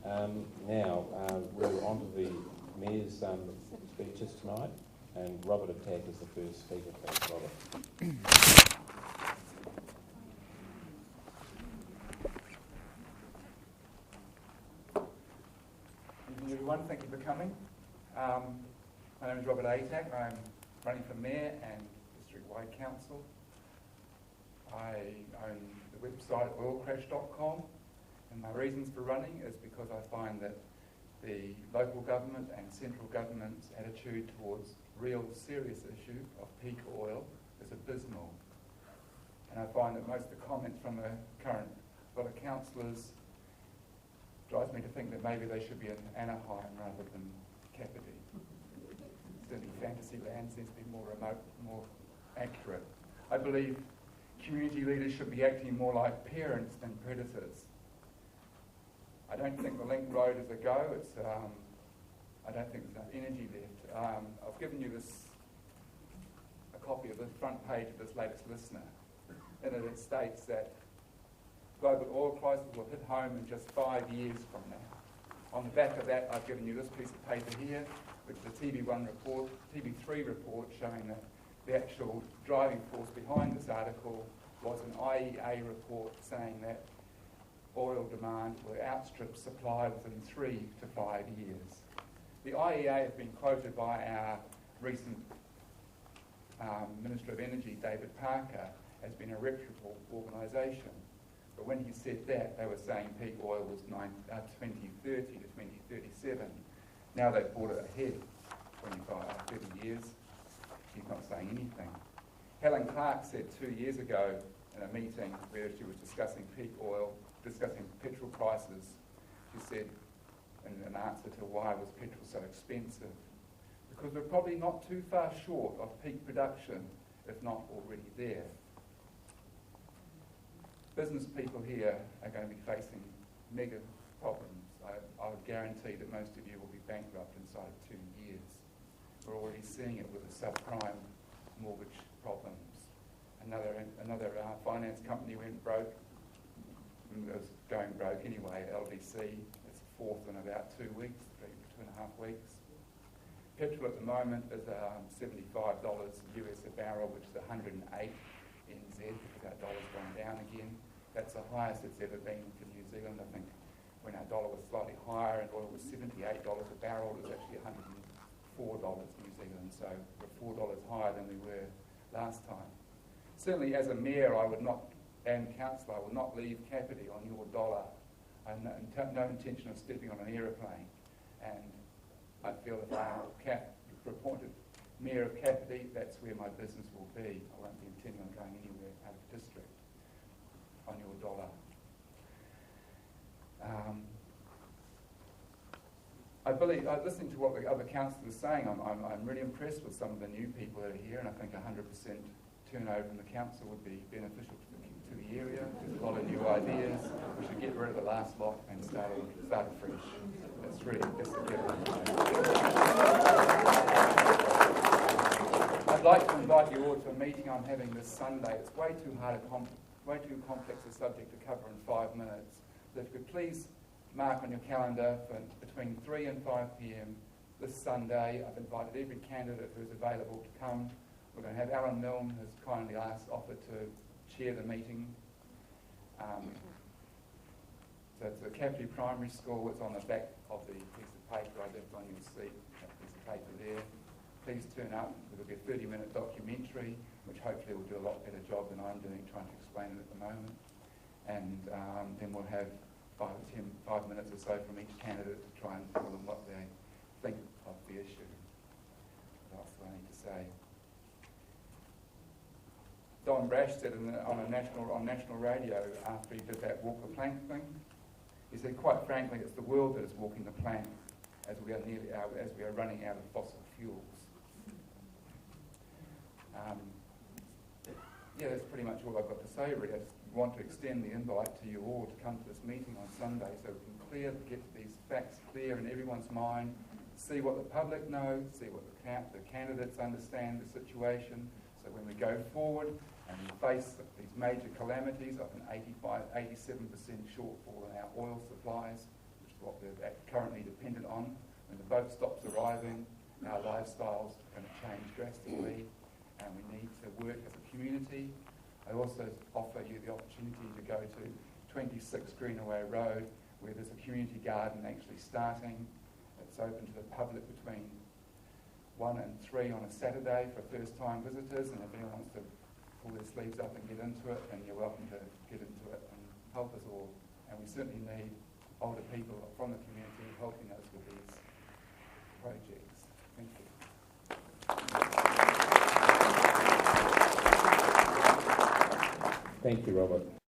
Now, we're on to the Mayor's speeches tonight, and Robert Attack is the first speaker. Please, Robert. Good evening, everyone. Thank you for coming. My name is Robert Attack. I'm running for Mayor and District-wide Council. I own the website oilcrash.com, and my reasons for running is because I find that the local government and central government's attitude towards real serious issue of peak oil is abysmal. And I find that most of the comments from the current lot of councillors drives me to think that maybe they should be in Anaheim rather than Kapiti. Certainly fantasy land seems to be more remote, more accurate. I believe community leaders should be acting more like parents than predators. I don't think the Link Road is a go. I don't think there's enough energy left. I've given you a copy of the front page of this latest Listener. In it states that global oil prices will hit home in just 5 years from now. On the back of that, I've given you this piece of paper here, which is a TV3 report showing that the actual driving force behind this article was an IEA report saying that oil demand will outstrip supply within 3 to 5 years. The IEA has been quoted by our recent Minister of Energy, David Parker, as being a reputable organisation. But when he said that, they were saying peak oil was 2030 to 2037. Now they've brought it ahead 30 years. She's not saying anything. Helen Clark said 2 years ago in a meeting where she was discussing peak oil, discussing petrol prices, she said, in an answer to why was petrol so expensive, because we're probably not too far short of peak production, if not already there. Business people here are going to be facing mega problems. I would guarantee that most of you will be bankrupt inside of 2 years. We're already seeing it with the subprime mortgage problems. Another finance company went broke. It was going broke anyway, LDC. It's fourth in about 2 weeks, 2.5 weeks. Petrol at the moment is $75 US a barrel, which is 108 NZ, because our dollar's gone down again. That's the highest it's ever been for New Zealand. I think when our dollar was slightly higher and oil was $78 a barrel, it was actually $104 New Zealand. So we're $4 higher than we were last time. Certainly as a mayor, and councillor, I will not leave Kapiti on your dollar. I have no intention of stepping on an aeroplane. And I feel if I'm appointed mayor of Kapiti, that's where my business will be. I won't be intending on going anywhere out of the district on your dollar. I believe, listening to what the other councillors are saying, I'm really impressed with some of the new people that are here, and I think 100% turnover in the council would be beneficial to the area. There's a lot of new ideas. We should get rid of the last lot and start fresh. That's the given. I'd like to invite you all to a meeting I'm having this Sunday. It's way too complex a subject to cover in 5 minutes. So if you could please mark on your calendar for between 3 and 5 p.m. this Sunday. I've invited every candidate who's available to come. We're going to have Alan Milne, who's kindly offered to chair the meeting. So it's a Kapiti Primary School. It's on the back of the piece of paper I left on your seat, that piece of paper there. Please turn up. It'll be a 30-minute documentary, which hopefully will do a lot better job than I'm doing trying to explain it at the moment. And then we'll have 5 minutes or so from each candidate to try and tell them what they think of the issue. What else do I need to say? Don Brash said on national radio after he did that walk the plank thing, he said, quite frankly, it's the world that is walking the plank as we are running out of fossil fuels. Yeah, that's pretty much all I've got to say, really. I just want to extend the invite to you all to come to this meeting on Sunday so we can get these facts clear in everyone's mind, see what the public knows, see what the candidates understand the situation, so when we go forward and we face these major calamities of an 87% shortfall in our oil supplies, which what they're currently dependent on. When the boat stops arriving, our lifestyles are going to change drastically, and we need to work as a community. I also offer you the opportunity to go to 26 Greenaway Road, where there's a community garden actually starting. It's open to the public between 1 and 3 on a Saturday for first-time visitors, and if anyone wants to pull their sleeves up and get into it, then you're welcome to get into it and help us all. And we certainly need older people from the community helping us with these projects. Thank you. Thank you, Robert.